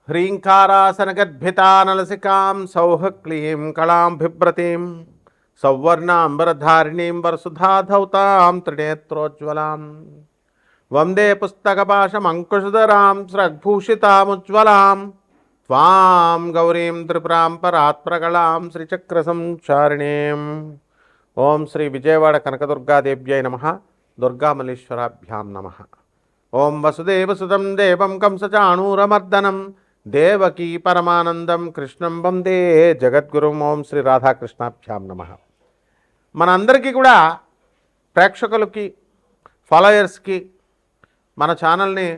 హ్రీంకారాసనగద్భితానలసికాం సౌహ క్లీం కళాం బిభ్రతీం సౌవర్ణాంబరధారిణీం వరసుధాధౌతాం త్రినేత్రోజ్వలాం వందే పుస్తకపాశమంకుశధరాం స్రగ్భూషితాముజ్వలాం త్వాం గౌరీం త్రిపురాం పరాత్ప్రకళాం శ్రీచక్రసంచారిణీం. ఓం శ్రీ విజయవాడ కనకదుర్గాదేవ్యై నమః. దుర్గామల్లీశ్వరాభ్యాం నమః. ఓం వసుదేవసుతం దేవం కంసచాణూరమర్దనం దేవకీ పరమానందం కృష్ణం వందే జగద్గురుం. ఓం శ్రీ రాధాకృష్ణాభ్యాం నమః. మనందరికీ కూడా ప్రేక్షకులకి, ఫాలోయర్స్కి, మన ఛానల్ని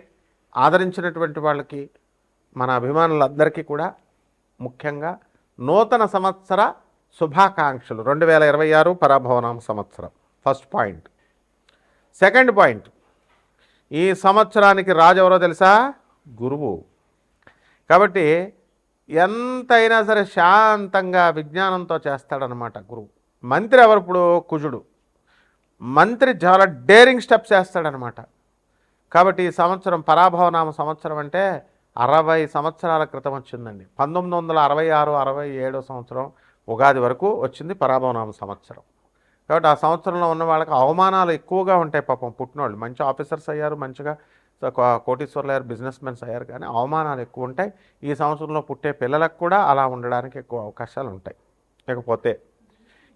ఆదరించినటువంటి వాళ్ళకి, మన అభిమానులందరికీ కూడా ముఖ్యంగా నూతన సంవత్సర శుభాకాంక్షలు. 2026 పరాభవనామ సంవత్సరం ఫస్ట్ పాయింట్. సెకండ్ పాయింట్, ఈ సంవత్సరానికి రాజు ఎవరో తెలుసా? గురువు. కాబట్టి ఎంతైనా సరే శాంతంగా విజ్ఞానంతో చేస్తాడనమాట గురువు. మంత్రి ఎవరు? ఇప్పుడు కుజుడు. మంత్రి చాలా డేరింగ్ స్టెప్స్ వేస్తాడనమాట. కాబట్టి ఈ సంవత్సరం పరాభవనామ సంవత్సరం అంటే 60 సంవత్సరాల క్రితం వచ్చిందండి. 1966, 67 సంవత్సరం ఉగాది వరకు వచ్చింది పరాభవనామ సంవత్సరం. కాబట్టి ఆ సంవత్సరంలో ఉన్న వాళ్ళకి అవమానాలు ఎక్కువగా ఉంటాయి. పాపం పుట్టినోళ్ళు మంచి ఆఫీసర్స్ అయ్యారు, మంచిగా కోటీశ్వర్లు అయ్యారు, బిజినెస్ మెన్స్ అయ్యారు, కానీ అవమానాలు ఎక్కువ ఉంటాయి. ఈ సంవత్సరంలో పుట్టే పిల్లలకు కూడా అలా ఉండడానికి ఎక్కువ అవకాశాలు ఉంటాయి. లేకపోతే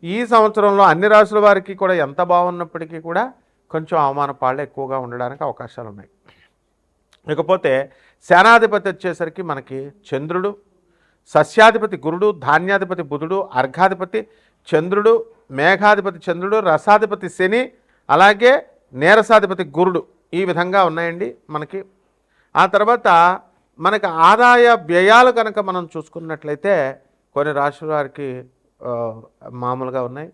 ఈ సంవత్సరంలో అన్ని రాసుల వారికి కూడా ఎంత బాగున్నప్పటికీ కూడా కొంచెం అవమాన పాళ్ళు ఎక్కువగా ఉండడానికి అవకాశాలు ఉన్నాయి. ఇకపోతే సేనాధిపతి వచ్చేసరికి మనకి చంద్రుడు, సస్యాధిపతి గురుడు, ధాన్యాధిపతి బుధుడు, అర్ఘాధిపతి చంద్రుడు, మేఘాధిపతి చంద్రుడు, రసాధిపతి శని, అలాగే నీరసాధిపతి గురుడు. ఈ విధంగా ఉన్నాయండి మనకి. ఆ తర్వాత మనకి ఆదాయ వ్యయాలు కనుక మనం చూసుకున్నట్లయితే కొన్ని రాశుల వారికి మామూలుగా ఉన్నాయి,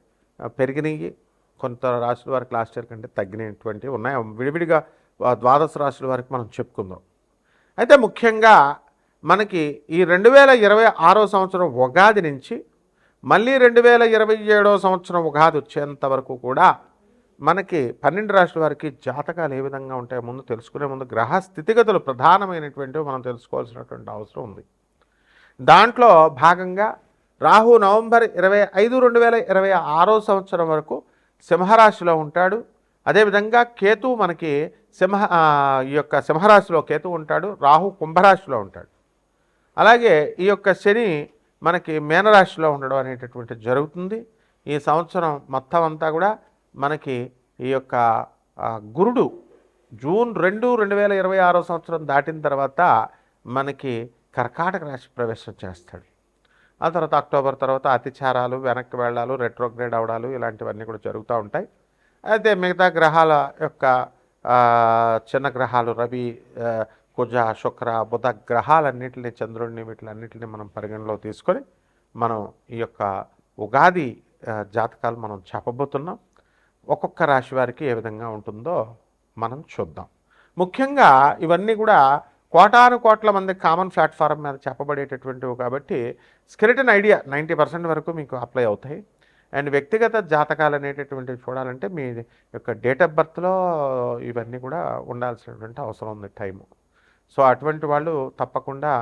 పెరిగినాయి. కొంత రాశుల వారికి లాస్ట్ ఇయర్ కంటే తగ్గినటువంటివి ఉన్నాయి. విడివిడిగా 12 రాశుల వారికి మనం చెప్పుకుందాం. అయితే ముఖ్యంగా మనకి ఈ 2026 సంవత్సరం ఉగాది నుంచి మళ్ళీ 2027 సంవత్సరం ఉగాది వచ్చేంత వరకు కూడా మనకి 12 రాశుల వారికి జాతకాలు ఏ విధంగా ఉంటాయో ముందు తెలుసుకునే ముందు గ్రహ స్థితిగతులు ప్రధానమైనటువంటివి మనం తెలుసుకోవాల్సినటువంటి అవసరం ఉంది. దాంట్లో భాగంగా రాహు నవంబర్ 25, 2026 సంవత్సరం వరకు సింహరాశిలో ఉంటాడు. అదేవిధంగా కేతు మనకి ఈ యొక్క సింహరాశిలో కేతు ఉంటాడు, రాహు కుంభరాశిలో ఉంటాడు. అలాగే ఈ యొక్క శని మనకి మీనరాశిలో ఉండడం అనేటటువంటి జరుగుతుంది. ఈ సంవత్సరం మొత్తం అంతా కూడా మనకి ఈ యొక్క గురుడు జూన్ 2, 2026 సంవత్సరం దాటిన తర్వాత మనకి కర్కాటక రాశి ప్రవేశం చేస్తాడు. ఆ తర్వాత అక్టోబర్ తర్వాత అతిచారాలు, వెనక్కి వెళ్ళాలు, రెట్రోగ్రేడ్ అవడాలు ఇలాంటివన్నీ కూడా జరుగుతూ ఉంటాయి. అయితే మిగతా గ్రహాల యొక్క చిన్న గ్రహాలు రవి, కుజ, శుక్ర, బుధ గ్రహాలన్నింటినీ, చంద్రుడిని, వీటిలన్నింటినీ మనం పరిగణలో తీసుకొని మనం ఈ యొక్క ఉగాది జాతకాలు మనం చెప్పబోతున్నాం. ఒక్కొక్క రాశి వారికి ఏ విధంగా ఉంటుందో మనం చూద్దాం. ముఖ్యంగా ఇవన్నీ కూడా కోటాను కోట్ల మంది కామన్ ప్లాట్ఫారం మీద చెప్పబడేటటువంటివి కాబట్టి స్కెలిటన్ ఐడియా 90% వరకు మీకు అప్లై అవుతాయి. అండ్ వ్యక్తిగత జాతకాలు అనేటటువంటివి చూడాలంటే మీ యొక్క డేట్ ఆఫ్ బర్త్లో ఇవన్నీ కూడా ఉండాల్సినటువంటి అవసరం ఉంది టైము. సో అటువంటి వాళ్ళు తప్పకుండా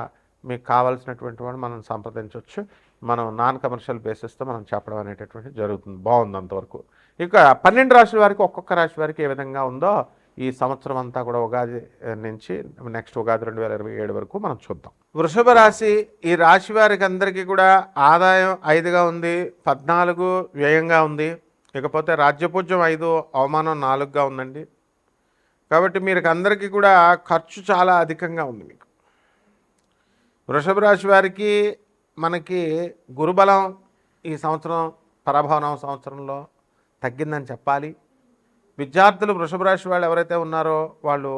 మీకు కావాల్సినటువంటి వాళ్ళు మనం సంప్రదించవచ్చు. మనం నాన్ కమర్షియల్ బేసిస్తో మనం చెప్పడం అనేటటువంటిది జరుగుతుంది. బాగుంది అంతవరకు. ఇక 12 రాశుల వారికి ఒక్కొక్క రాశి వారికి ఏ విధంగా ఉందో ఈ సంవత్సరం అంతా కూడా ఉగాది నుంచి నెక్స్ట్ ఉగాది 2027 వరకు మనం చూద్దాం. వృషభ రాశి, ఈ రాశి వారికి అందరికీ కూడా ఆదాయం 5గా ఉంది, 14 వ్యయంగా ఉంది. ఇకపోతే రాజ్యపూజ్యం 5, అవమానం 4గా ఉందండి. కాబట్టి మీరు అందరికీ కూడా ఖర్చు చాలా అధికంగా ఉంది మీకు. వృషభ రాశి వారికి మనకి గురుబలం ఈ సంవత్సరం పరాభవనం సంవత్సరంలో తగ్గిందని చెప్పాలి. విద్యార్థులు వృషభ రాశి వాళ్ళు ఎవరైతే ఉన్నారో వాళ్ళు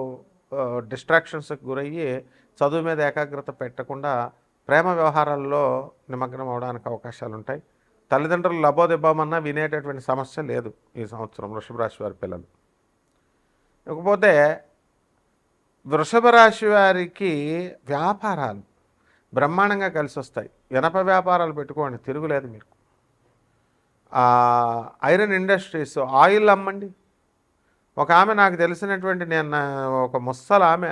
డిస్ట్రాక్షన్స్కి గురయ్యి చదువు మీద ఏకాగ్రత పెట్టకుండా ప్రేమ వ్యవహారాల్లో నిమగ్నం అవడానికి అవకాశాలు ఉంటాయి. తల్లిదండ్రులు లబోదిబ్బమన్నా వినేటటువంటి సమస్య లేదు ఈ సంవత్సరం వృషభ రాశి వారి పిల్లలు. ఇకపోతే వృషభ రాశి వారికి వ్యాపారాలు బ్రహ్మాండంగా కలిసి వస్తాయి. ఇనప వ్యాపారాలు పెట్టుకోండి, తిరుగులేదు మీకు. ఐరన్ ఇండస్ట్రీస్, ఆయిల్ అమ్మండి. ఒక ఆమె నాకు తెలిసినటువంటి, నేను ఒక ముస్సలు ఆమె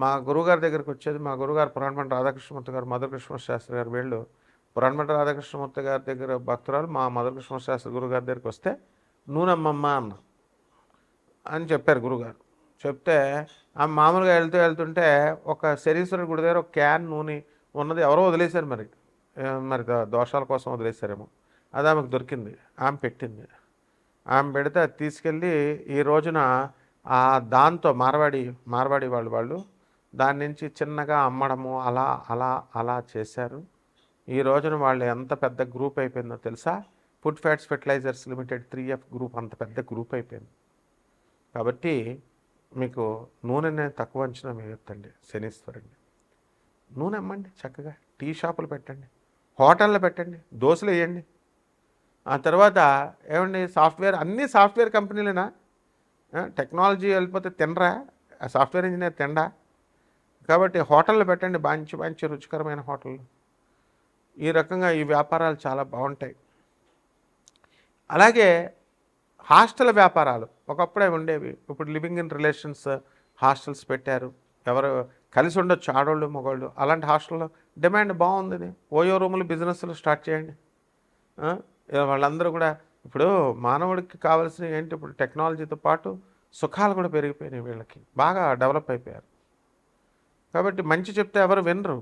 మా గురువుగారి దగ్గరికి వచ్చేది, మా గురువుగారు పురాణమంట రాధాకృష్ణమూర్తి గారు, మధుర కృష్ణ శాస్త్రి గారు, వీళ్ళు పురాణమంట రాధాకృష్ణమూర్తి గారి దగ్గర భక్తురాలు మా మధుర కృష్ణ శాస్త్రి గురుగారి దగ్గరికి వస్తే నూనెమ్మమ్మ అన్న అని చెప్పారు గురుగారు. చెప్తే ఆమె మామూలుగా వెళ్తుంటే ఒక శనీశ్వరుడి గుడి దగ్గర ఒక క్యాన్ నూనె ఉన్నది ఎవరో వదిలేశారు, మరి దోషాల కోసం వదిలేశారేమో. అది ఆమెకు దొరికింది, ఆమె పెట్టింది. ఆమె పెడితే అది తీసుకెళ్ళి ఈ రోజున దాంతో మార్వాడి వాళ్ళు దాని నుంచి చిన్నగా అమ్మడము అలా అలా అలా చేశారు. ఈ రోజున వాళ్ళు ఎంత పెద్ద గ్రూప్ అయిపోయిందో తెలుసా? Food fats fertilisers limited 3F group అంత పెద్ద గ్రూప్ అయిపోయింది. కాబట్టి మీకు నూనెనే తక్కువ అంచనా వేయొద్దండి, శనీశ్వరుడిని. నూనె అమ్మండి, చక్కగా టీ షాపులు పెట్టండి, హోటళ్ళు పెట్టండి, దోశలు వేయండి. ఆ తర్వాత ఏమండి సాఫ్ట్వేర్, అన్నీ సాఫ్ట్వేర్ కంపెనీలేనా? టెక్నాలజీ వెళ్ళిపోతే తినరా? సాఫ్ట్వేర్ ఇంజనీర్ తినడా? కాబట్టి హోటళ్ళు పెట్టండి, మంచి రుచికరమైన హోటళ్ళు. ఈ రకంగా ఈ వ్యాపారాలు చాలా బాగుంటాయి. అలాగే హాస్టల్ వ్యాపారాలు ఒకప్పుడే ఉండేవి, ఇప్పుడు లివింగ్ ఇన్ రిలేషన్స్ హాస్టల్స్ పెట్టారు. ఎవరు కలిసి ఉండొచ్చు, ఆడవాళ్ళు మగవాళ్ళు. అలాంటి హాస్టల్లో డిమాండ్ బాగుంది. ఓయో రూములు బిజినెస్లు స్టార్ట్ చేయండి. వాళ్ళందరూ కూడా ఇప్పుడు మానవుడికి కావాల్సినవి ఏంటి? ఇప్పుడు టెక్నాలజీతో పాటు సుఖాలు కూడా పెరిగిపోయినాయి, వీళ్ళకి బాగా డెవలప్ అయిపోయారు. కాబట్టి మంచి చెప్తే ఎవరు వినరు.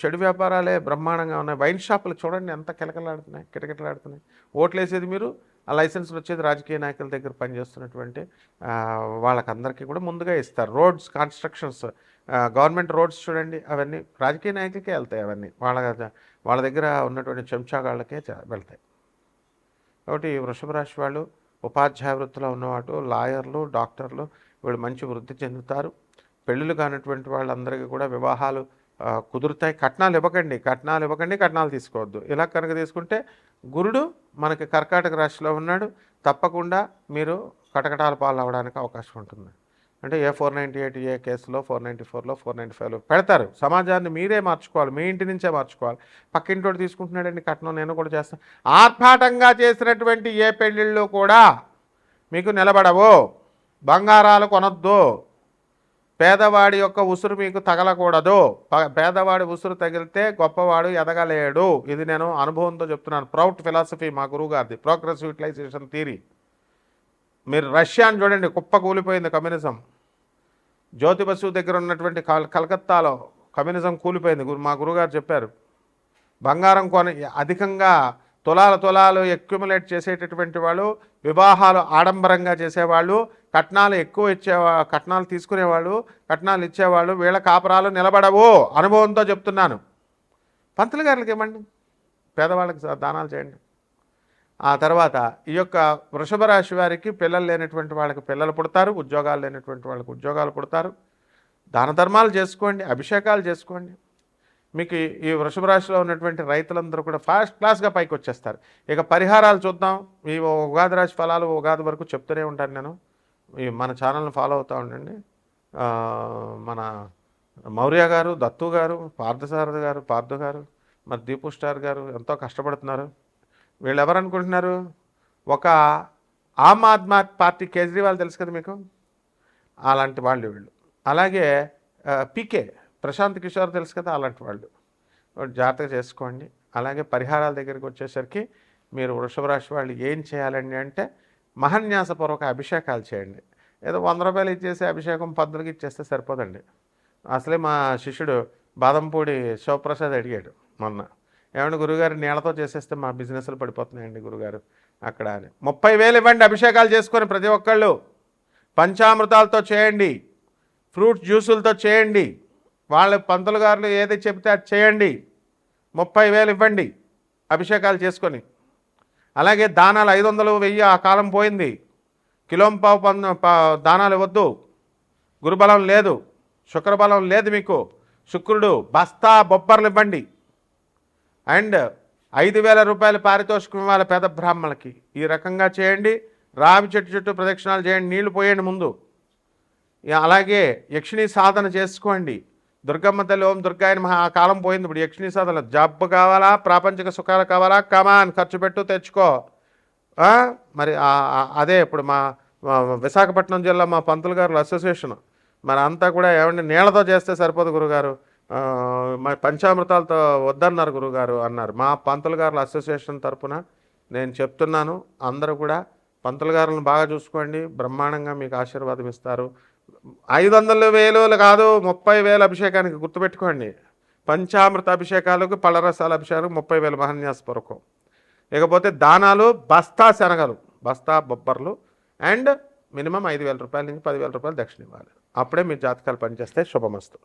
చెడు వ్యాపారాలే బ్రహ్మాండంగా ఉన్నాయి. వైన్ షాపులు చూడండి ఎంత కిటకిటలాడుతున్నాయి. ఓట్లు వేసేది మీరు, ఆ లైసెన్స్లు వచ్చేది రాజకీయ నాయకుల దగ్గర పనిచేస్తున్నటువంటి వాళ్ళకందరికీ కూడా ముందుగా ఇస్తారు. రోడ్స్ కన్స్ట్రక్షన్స్, గవర్నమెంట్ రోడ్స్ చూడండి, అవన్నీ రాజకీయ నాయకులకే వెళ్తాయి. అవన్నీ వాళ్ళ దగ్గర ఉన్నటువంటి చెంచాగాళ్ళకే వెళ్తాయి. కాబట్టి వృషభ రాశి వాళ్ళు ఉపాధ్యాయ వృత్తిలో ఉన్నవాళ్ళు, లాయర్లు, డాక్టర్లు వీళ్ళు మంచి వృద్ధి చెందుతారు. పెళ్ళిళ్ళు కానటువంటి వాళ్ళందరికీ కూడా వివాహాలు కుదురుతాయి. కట్నాలు ఇవ్వకండి, కట్నాలు తీసుకోవద్దు. ఇలా కనుక తీసుకుంటే గురుడు మనకి కర్కాటక రాశిలో ఉన్నాడు. తప్పకుండా మీరు కటకటాల పాలు అవ్వడానికి అవకాశం ఉంటుంది. అంటే ఏ 498 ఏ కేసులో 494లో 495లో పెడతారు. సమాజాన్ని మీరే మార్చుకోవాలి, మీ ఇంటి నుంచే మార్చుకోవాలి. పక్కింటోడు తీసుకుంటున్నాడండి కట్నం, నేను కూడా చేస్తాను. ఆర్భాటంగా చేసినటువంటి ఏ పెళ్ళిళ్ళు కూడా మీకు నిలబడవు. బంగారాలు కొనొద్దు. పేదవాడి యొక్క ఉసురు మీకు తగలకూడదు. పేదవాడి ఉసురు తగిలితే గొప్పవాడు ఎదగలేడు. ఇది నేను అనుభవంతో చెప్తున్నాను. ప్రౌట్ ఫిలాసఫీ మా గురువు గారిది, ప్రోగ్రెసివ్ యూటిలైజేషన్ థియరీ. మీరు రష్యాని చూడండి, కుప్ప కూలిపోయింది కమ్యూనిజం. జ్యోతి బసు దగ్గర ఉన్నటువంటి కలకత్తాలో కమ్యూనిజం కూలిపోయింది. మా గురుగారు చెప్పారు. బంగారం అధికంగా తులాలు ఎక్యుములేట్ చేసేటటువంటి వాళ్ళు, వివాహాలు ఆడంబరంగా చేసేవాళ్ళు, కట్నాలు ఎక్కువ కట్నాలు తీసుకునేవాళ్ళు, కట్నాలు ఇచ్చేవాళ్ళు, వీళ్ళ కాపురాలు నిలబడవు. అనుభవంతో చెప్తున్నాను. పంతులు గారికి ఇవ్వండి, పేదవాళ్ళకి దానాలు చేయండి. ఆ తర్వాత ఈ యొక్క వృషభ రాశి వారికి పిల్లలు లేనటువంటి వాళ్ళకి పిల్లలు పుడతారు, ఉద్యోగాలు లేనటువంటి వాళ్ళకి ఉద్యోగాలు పుడతారు. దాన ధర్మాలు చేసుకోండి, అభిషేకాలు చేసుకోండి. మీకు ఈ వృషభ రాశిలో ఉన్నటువంటి రైతులందరూ కూడా ఫస్ట్ క్లాస్గా పైకి వచ్చేస్తారు. ఇక పరిహారాలు చూద్దాం. ఈ ఉగాది రాశి ఫలాలు ఉగాది వరకు చెప్తూనే ఉంటాను నేను. మన ఛానల్ని ఫాలో అవుతూ ఉండండి. మన మౌర్య గారు, దత్తు గారు, పార్థసారథి గారు, పార్థు గారు, మరి దీపు స్టార్ గారు ఎంతో కష్టపడుతున్నారు. వీళ్ళు ఎవరు అనుకుంటున్నారు? ఒక ఆమ్ ఆద్మీ పార్టీ కేజ్రీవాల్ తెలుసు కదా మీకు, అలాంటి వాళ్ళు వీళ్ళు. అలాగే పీకే ప్రశాంత్ కిషోర్ తెలుసు కదా, అలాంటి వాళ్ళు. జాగ్రత్తగా చేసుకోండి. అలాగే పరిహారాల దగ్గరికి వచ్చేసరికి మీరు వృషభ రాశి వాళ్ళు ఏం చేయాలండి అంటే మహాన్యాసపూర్వక అభిషేకాలు చేయండి. ఏదో 100 రూపాయలు ఇచ్చేసి అభిషేకం పంతులకి ఇచ్చేస్తే సరిపోదండి. అసలే మా శిష్యుడు బాదంపూడి శివప్రసాద్ అడిగాడు మొన్న, ఏమంటే గురుగారు నీళ్ళతో చేసేస్తే మా బిజినెస్లు పడిపోతున్నాయండి గురుగారు అక్కడ అని. 30,000 ఇవ్వండి అభిషేకాలు చేసుకొని ప్రతి ఒక్కళ్ళు. పంచామృతాలతో చేయండి, ఫ్రూట్ జ్యూసులతో చేయండి. వాళ్ళ పంతులు గారులు ఏది చెప్తే అది చేయండి. 30,000 ఇవ్వండి అభిషేకాలు చేసుకొని. అలాగే దానాలు 500, 1000 ఆ కాలం పోయింది. కిలోంపావు దానాలు ఇవ్వద్దు. గురుబలం లేదు, శుక్రబలం లేదు మీకు. శుక్రుడు బస్తా బొబ్బర్లు ఇవ్వండి. అండ్ 5,000 రూపాయల పారితోషికం ఇవ్వాలి పేద బ్రాహ్మణులకి. ఈ రకంగా చేయండి. రావి చెట్టు చుట్టూ ప్రదక్షిణాలు చేయండి, నీళ్లు పోయండి ముందు. అలాగే యక్షిణీ సాధన చేసుకోండి. దుర్గమ్మ తల్లి ఓం దుర్గాయని మహా ఆ కాలం పోయింది. ఇప్పుడు యక్షిణీ సాధన. జబ్బు కావాలా, ప్రాపంచిక సుఖాలు కావాలా, కమాన్ ఖర్చు పెట్టు తెచ్చుకో. మరి అదే ఇప్పుడు మా విశాఖపట్నం జిల్లా మా పంతులు గారుల అసోసియేషన్ మరి అంతా కూడా ఏమండి నీళ్ళతో చేస్తే సరిపోదు గురుగారు, మరి పంచామృతాలతో వద్దన్నారు గురుగారు అన్నారు. మా పంతులు గారుల అసోసియేషన్ తరపున నేను చెప్తున్నాను, అందరూ కూడా పంతులు గారులను బాగా చూసుకోండి, బ్రహ్మాండంగా మీకు ఆశీర్వాదం ఇస్తారు. 500,000 కాదు, 30,000 అభిషేకానికి గుర్తుపెట్టుకోండి. పంచామృత అభిషేకాలకు, పళ్ళరసాల అభిషేకాలకు 30,000 మహన్యాసపూర్వకం. ఇకపోతే దానాలు బస్తా శనగలు, బస్తా బొబ్బర్లు అండ్ మినిమం 5,000 రూపాయల నుంచి 10,000 రూపాయలు దక్షిణ ఇవ్వాలి. అప్పుడే మీ జాతకాలు పనిచేస్తే శుభమస్తు.